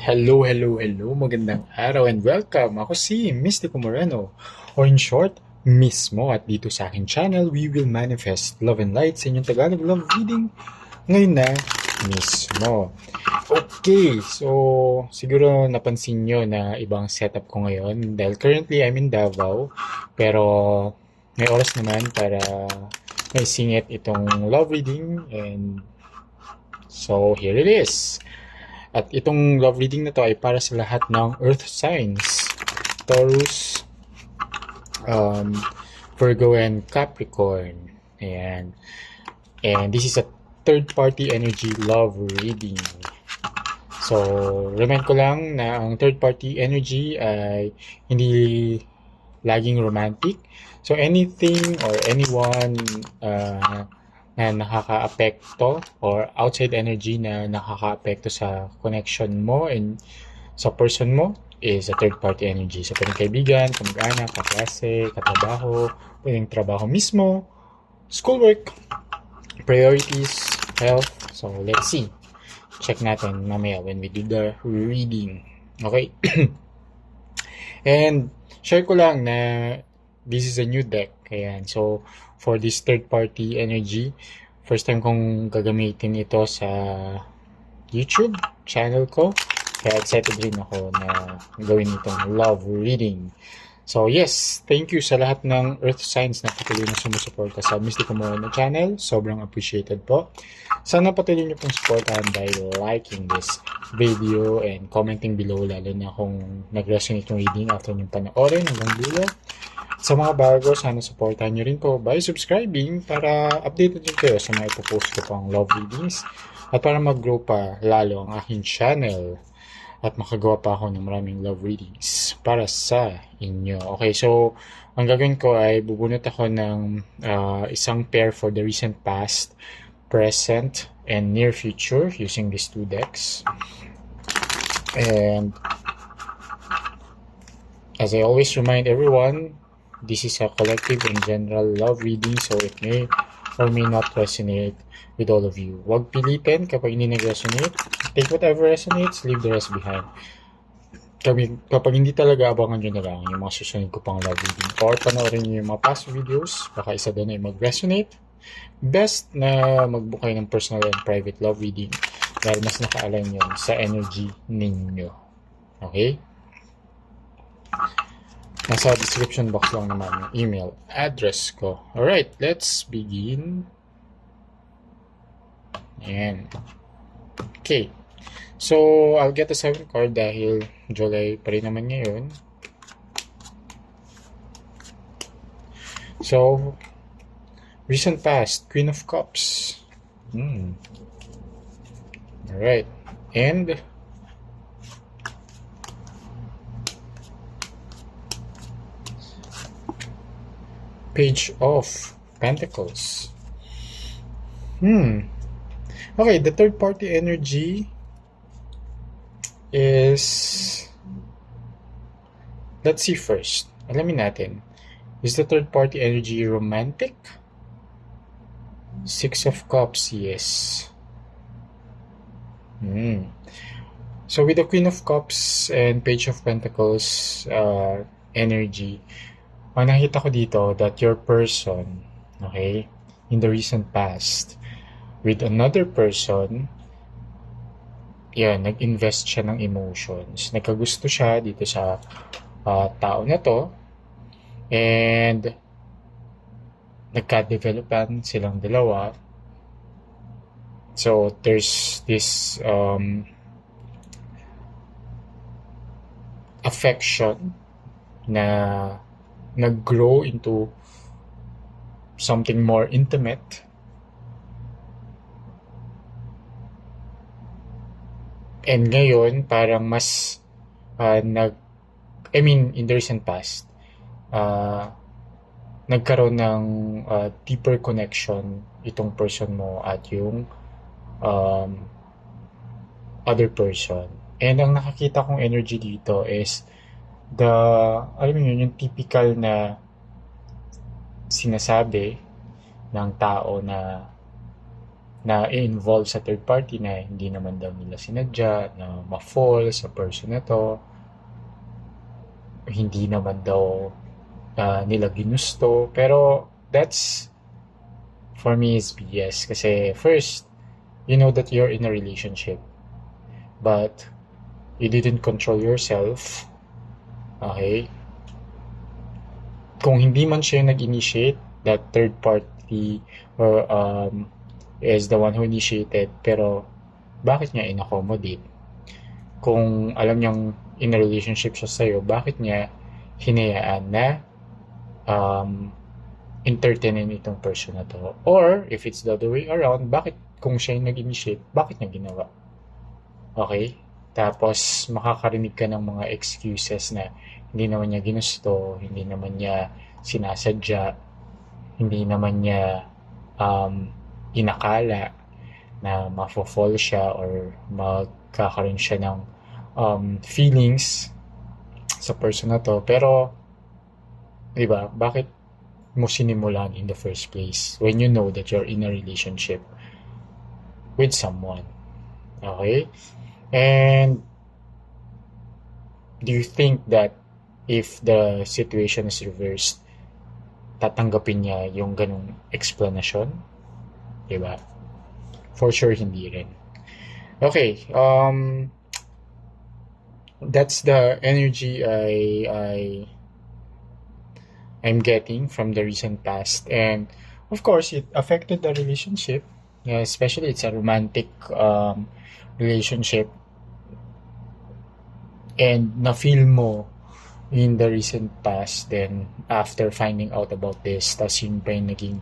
Hello. Magandang araw and welcome. Ako si Mystico Moreno, or in short, Mismo. At dito sa aking channel, we will manifest love and light sa inyong Tagalog love reading ngayon na mismo. Okay, so siguro napansin nyo na ibang setup ko ngayon dahil currently I'm in Davao, pero may oras naman para maisingit itong love reading, and so here it is. At itong love reading na to ay para sa lahat ng earth signs: Taurus, um, Virgo, and Capricorn. Ayan. And this is a third party energy love reading. So, remind ko lang na ang third party energy ay hindi laging romantic. So, anything or anyone na nakaka-apekto or outside energy na nakaka-apekto sa connection mo and sa person mo is a third party energy. So, pwedeng kaibigan, kamag-anak, kaklase, katrabaho, pwedeng trabaho mismo, schoolwork, priorities, health. So, let's see. Check natin mamaya when we do the reading. Okay? And share ko lang na this is a new deck. Ayan. So, for this third-party energy, first time kong gagamitin ito sa YouTube channel ko. Kaya excited rin ako na gawin itong love reading. So, yes, thank you sa lahat ng earth signs na patuloy na sumusuporta sa Mystico Moreno channel. Sobrang appreciated po. Sana patuloy niyo pong supportahan by liking this video and commenting below, lalo na kung nag-resonate yung reading after nyo panoorin hanggang dulo. Sa mga bago, sana supportahan nyo rin po by subscribing para updated din kayo sa mga ipopost ko pang love readings at para mag-grow pa lalo ang aking channel at makagawa pa ako ng maraming love readings para sa inyo. Okay, so ang gagawin ko ay bubunot ako ng isang pair for the recent past, present, and near future using these two decks. And as I always remind everyone, this is a collective and general love reading, so it may or may not resonate with all of you. Huwag pilitin kapag hindi nag-resonate. Take whatever resonates, leave the rest behind. Kapag hindi talaga, abangan nyo na lang yung mga susunod ko pang love reading. Or panoorin nyo yung mga past videos, baka isa doon ay mag-resonate. Best na mag-book kayo ng personal and private love reading dahil mas naka-align yun sa energy ninyo. Okay? Nasa description box lang naman yung email address ko. Alright, let's begin. Ayan. Okay. So, I'll get a 7th card dahil July pa rin naman ngayon. So, recent past, Queen of Cups. Alright. And Page of Pentacles. Okay, the third party energy is, let's see first. Alamin natin. Is the third party energy romantic? Six of Cups, yes. So with the Queen of Cups and Page of Pentacles energy, ang nakita ko dito that your person, okay, in the recent past, with another person, yan, nag-invest siya ng emotions. Nagkagusto siya dito sa tao na to, and nagka-developan silang dalawa. So, there's this affection na nag-grow into something more intimate. And ngayon, parang mas in the recent past, nagkaroon ng deeper connection itong person mo at yung other person. And ang nakakita kong energy dito is alam mo yun, yung typical na sinasabi ng tao na na i-involve sa third party na hindi naman daw nila sinadya, na ma-fall sa person na to, hindi naman daw nila ginusto. Pero that's, for me, is BS. Kasi first, you know that you're in a relationship, but you didn't control yourself. Okay? Kung hindi man siya yung nag-initiate, that third party or is the one who initiated, pero bakit niya in-accommodate? Kung alam niyang in a relationship siya sa'yo, bakit niya hinayaan na um, entertainin itong person na to? Or, if it's the other way around, bakit kung siya yung nag-initiate, bakit niya ginawa? Okay? Tapos, makakarinig ka ng mga excuses na hindi naman niya ginusto, hindi naman niya sinasadya, hindi naman niya inakala na mafo-fall siya or magkakaroon siya ng feelings sa person na to. Pero, di ba, bakit mo sinimulan in the first place when you know that you're in a relationship with someone? Okay? And do you think that if the situation is reversed, tatanggapin niya yung ganong explanation? Diba? For sure, hindi rin. Okay, that's the energy I'm getting from the recent past. And of course, it affected the relationship. Especially, it's a romantic relationship. And na-feel mo in the recent past, then after finding out about this, tas yun pa yung naging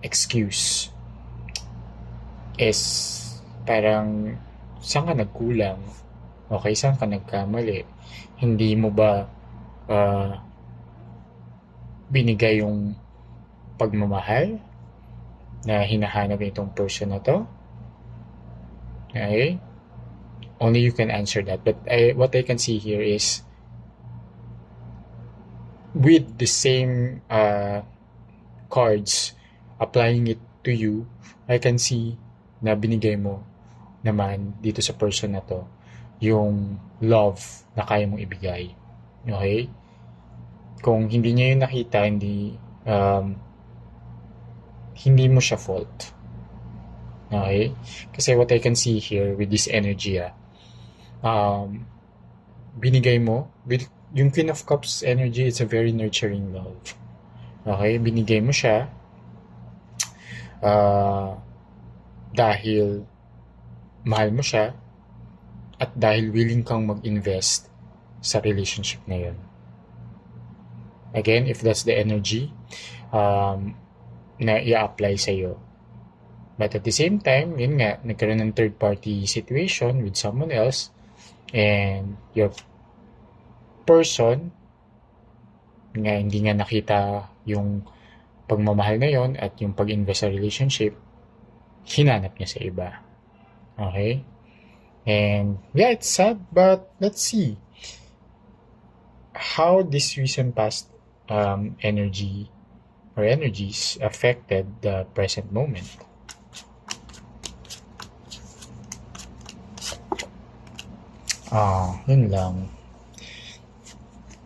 excuse, is parang saan ka nagkulang? Okay, saan ka nagkamali? Hindi mo ba binigay yung pagmamahal na hinahanap nitong person na to? Okay? Only you can answer that. But what I can see here is, with the same cards, applying it to you, I can see na binigay mo naman dito sa person na to yung love na kaya mong ibigay. Okay? Kung hindi niya yung nakita, hindi mo siya fault. Okay? Kasi what I can see here with this energy, binigay mo, yung Queen of Cups energy, it's a very nurturing love. Okay? Binigay mo siya dahil mahal mo siya at dahil willing kang mag-invest sa relationship na yun. Again, if that's the energy na i-apply sa'yo. But at the same time, yun nga, nagkaroon ng third-party situation with someone else, and your person nga hindi nga nakita yung pagmamahal na yon at yung pag-invest sa relationship, hinanap niya sa iba. Okay? And yeah, it's sad, but let's see how this recent past energy or energies affected the present moment. Yun lang.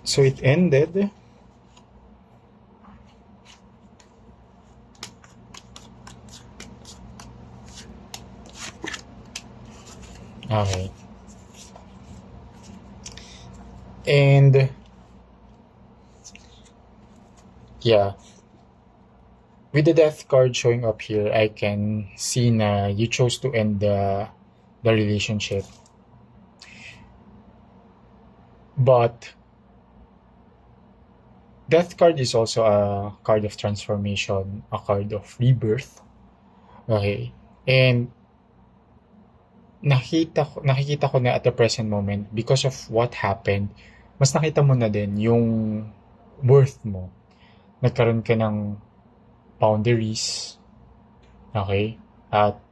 So it ended. Okay. And yeah, with the death card showing up here, I can see na you chose to end the relationship. But death card is also a card of transformation, a card of rebirth. Okay? And nakikita ko na at the present moment, because of what happened, mas nakita mo na din yung worth mo. Nagkaroon ka ng boundaries. Okay? At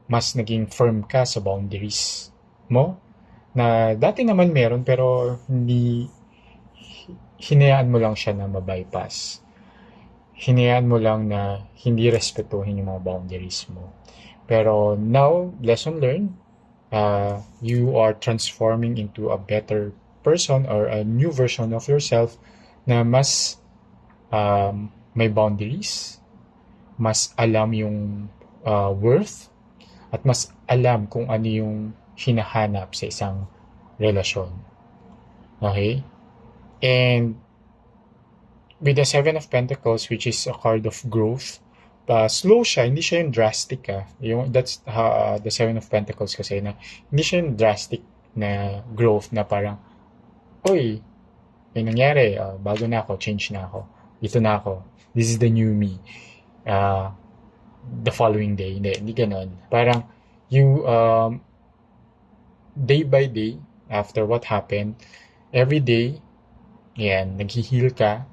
mas naging firm ka sa boundaries mo, na dati naman meron pero hindi, hinayaan mo lang siya na mabypass. hinayaan mo lang na hindi respetuhin yung mga boundaries mo. Pero now, lesson learned, you are transforming into a better person or a new version of yourself na mas may boundaries, mas alam yung worth, at mas alam kung ano yung hinahanap sa isang relasyon. Okay? And with the Seven of Pentacles, which is a card of growth, slow siya, hindi siya yung drastic that's the Seven of Pentacles kasi na hindi siya yung drastic na growth na parang, oy, may nangyari, bago na ako, change na ako, ito na ako, this is the new me. The following day, hindi ganon. Parang, you, day by day, after what happened, every day, yan, nag-heal ka,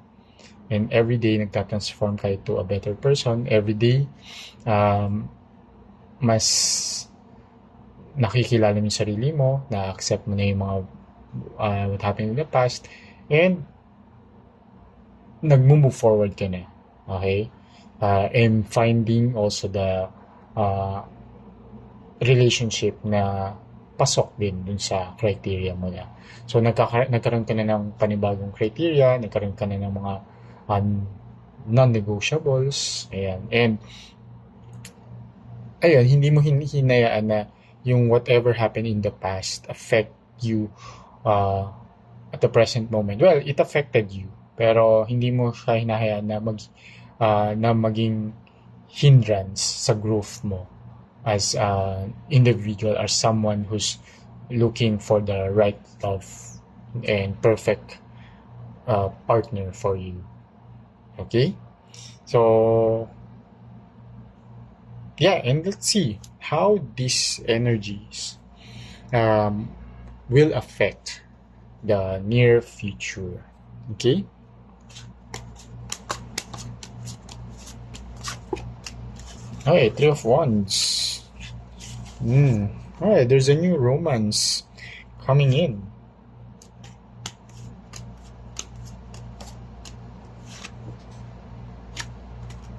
and every day nagtatransform ka to a better person. Every day, mas nakikilala mo yung sarili mo, na-accept mo na yung mga what happened in the past, and nag-move forward ka na. Okay? And finding also the relationship na pasok din dun sa criteria mo na. So, nagkaroon ka na ng panibagong criteria, nagkaroon ka na ng mga non-negotiables, ayan. And, ayun, hindi mo hinayaan na yung whatever happened in the past affect you at the present moment. Well, it affected you, pero hindi mo siya hinahayaan na maging hindrance sa growth mo as an individual, as someone who's looking for the right love and perfect partner for you. Okay? So, yeah, and let's see how these energies will affect the near future. Okay? Okay, Three of Wands. Alright, there's a new romance coming in.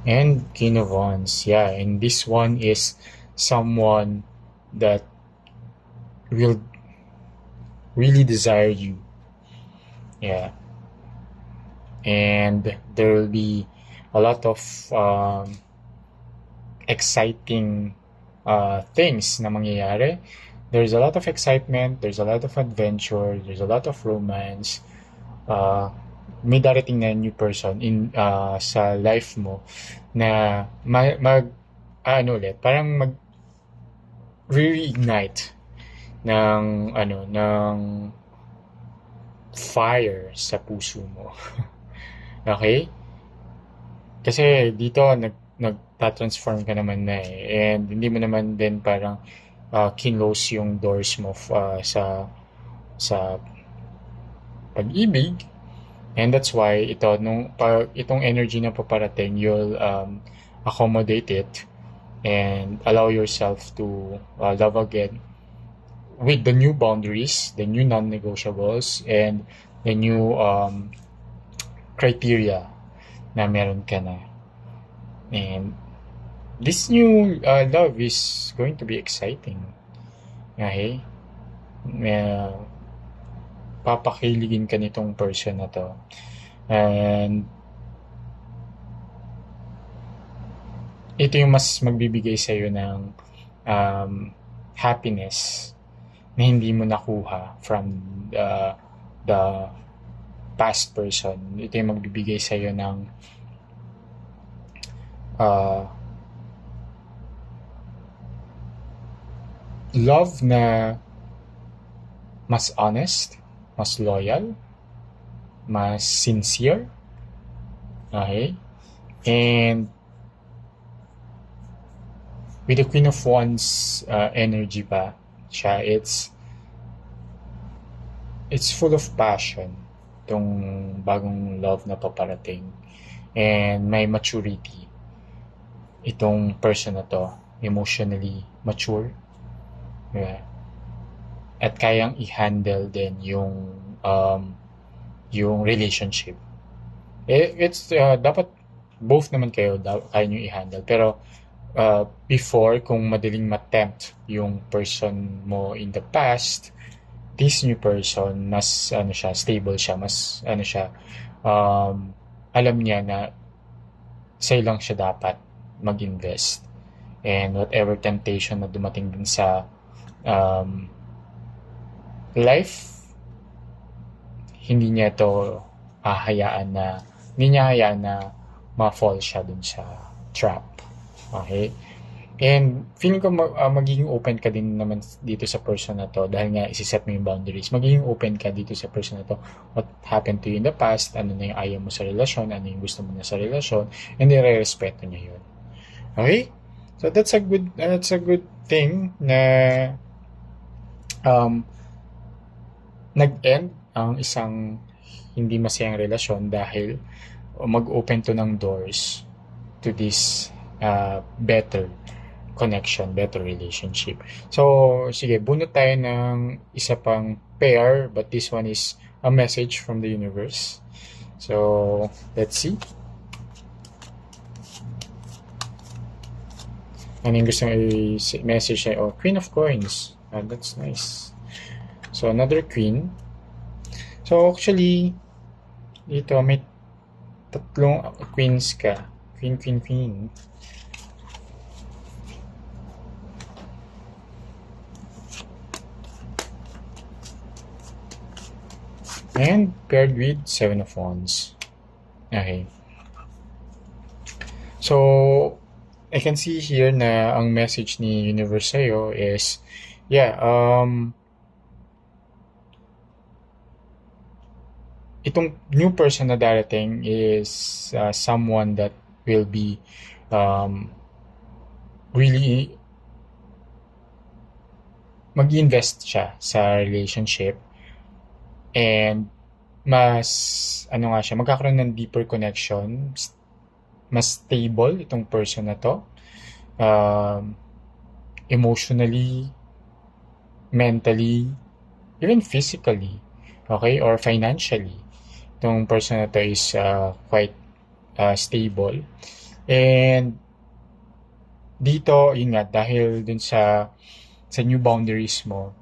And King of Wands, yeah, and this one is someone that will really desire you. Yeah. And there will be a lot of exciting things na mangyayari. There's a lot of excitement, there's a lot of adventure, there's a lot of romance. May darating na new person in sa life mo na parang reignite ng fire sa puso mo. Okay? Kasi dito nagtatransform ka naman na and hindi mo naman din parang kinlose yung doors mo sa pag-ibig. And that's why itong energy na paparating, you'll accommodate it and allow yourself to love again with the new boundaries, the new non-negotiables, and the new criteria na meron ka na. And this new love is going to be exciting. Okay? Papakiligin ka nitong person na to. And ito yung mas magbibigay sa'yo ng happiness na hindi mo nakuha from the past person. Ito yung magbibigay sa'yo ng love na mas honest, mas loyal, mas sincere. Okay? And with the Queen of Wands energy pa siya, it's full of passion, itong bagong love na paparating, and may maturity itong person na to, emotionally mature, yeah. At kayang i-handle din yung relationship. It's dapat both naman kayo kaya nyo i-handle. Pero before, kung madaling ma-tempt yung person mo in the past, this new person, mas ano siya, stable siya, mas ano siya, alam niya na sa'yo lang siya dapat mag-invest. And whatever temptation na dumating din sa life, hindi niya hayaan na ma-fall siya dun sa trap. Okay? And feeling ko magiging open ka din naman dito sa person na to dahil nga isiset mo yung boundaries. Magiging open ka dito sa person na to. What happened to you in the past, ano na yung ayaw mo sa relasyon, ano yung gusto mo na sa relasyon, and nire-respeto niya yun. Okay? So that's a good thing na nag-end ang isang hindi masayang relasyon dahil mag-open to ng doors to this better connection, better relationship. So, sige, bunot tayo ng isa pang pair, but this one is a message from the universe. So, let's see. Ano yung gusto i-message niya? Oh, Queen of Coins. That's nice. So, another Queen. So, actually, dito may tatlong Queens ka. Queen. And paired with Seven of Wands. Okay. So, I can see here na ang message ni Universe sa'yo is, itong new person na darating is someone that will be really mag-invest siya sa relationship. And magkakaroon ng deeper connection, mas stable itong person na to, emotionally, mentally, even physically, okay, or financially. Itong person na to is quite stable. And dito, yun nga, dahil dun sa new boundaries mo,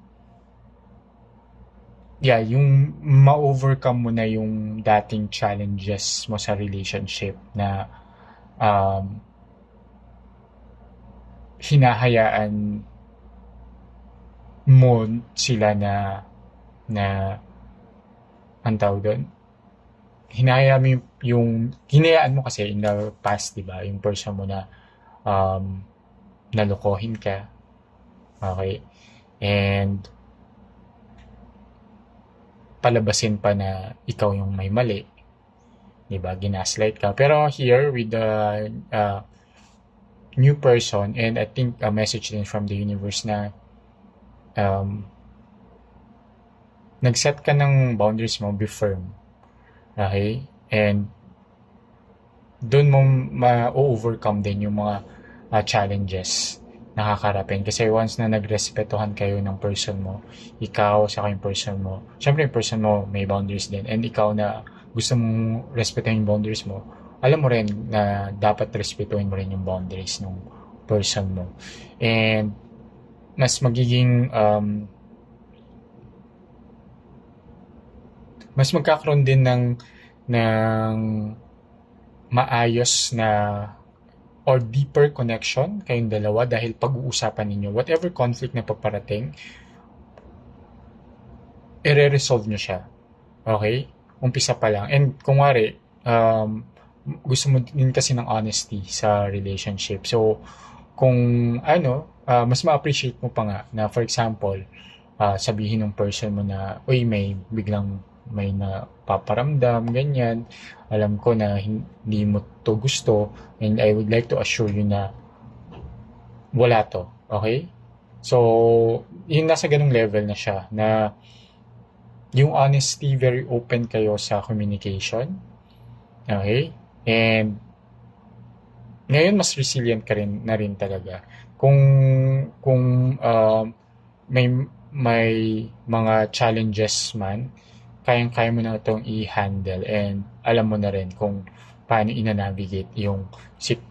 yung ma-overcome mo na yung dating challenges mo sa relationship na hinahayaan mo sila na ang tawag doon, hinayaan mo kasi in the past, diba, yung person mo na nalokohin ka, okay, and palabasin pa na ikaw yung may mali, diba, ginaslight ka. Pero here with the new person, and I think a message din from the universe na nag-set ka ng boundaries mo, be firm, okay, and doon mo ma-overcome din yung mga challenges na kakarapin. Kasi once na nagrespetohan kayo ng person mo, ikaw sa yung person mo, syempre yung person mo may boundaries din, and ikaw na gusto mong respetuhin yung boundaries mo, alam mo rin na dapat respetuhin mo rin yung boundaries ng person mo. And mas magiging mas magkakaroon din ng maayos na or deeper connection kayong dalawa dahil pag-uusapan ninyo whatever conflict na paparating, i-resolve nyo siya. Okay? Umpisa pa lang. And kung wari, gusto mo din kasi ng honesty sa relationship. So, kung mas ma-appreciate mo pa nga na, for example, sabihin ng person mo na, uy, may napaparamdam, ganyan. Alam ko na hindi mo to gusto, and I would like to assure you na wala to. Okay? So, yung nasa ganung level na siya, na yung honesty, very open kayo sa communication. Okay? And ngayon mas resilient ka rin na rin talaga. Kung may mga challenges man, kayang-kaya mo na itong i-handle, and alam mo na rin kung paano ina-navigate yung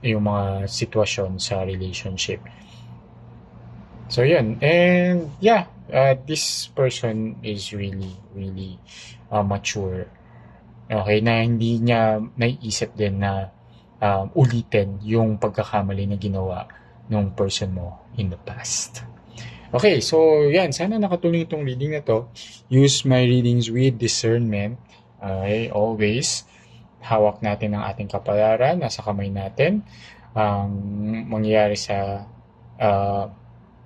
mga sitwasyon sa relationship. So yun, and yeah, this person is really really mature. Okay, na hindi niya naiisip din na ulitin yung pagkakamali na ginawa ng person mo in the past. Okay, so yan, sana nakatulong itong reading na to. Use my readings with discernment. Okay, always. Hawak natin ang ating kapalaran, nasa kamay natin. Ang mangyayari sa,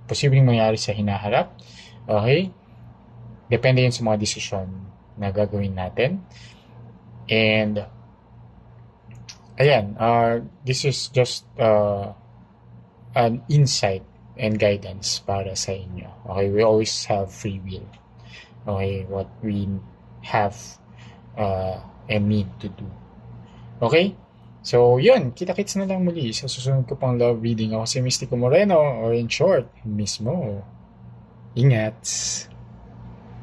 posibleng mangyayari sa hinaharap. Okay? Depende yun sa mga desisyon na gagawin natin. And, ayan, this is just an insight and guidance para sa inyo. Okay, we always have free will. Okay, what we have and need to do. Okay? So, yun. Kita-kits na lang muli sa susunod ko pang love reading. Ako si Mystico Moreno, or in short, Miss Mo. Ingat!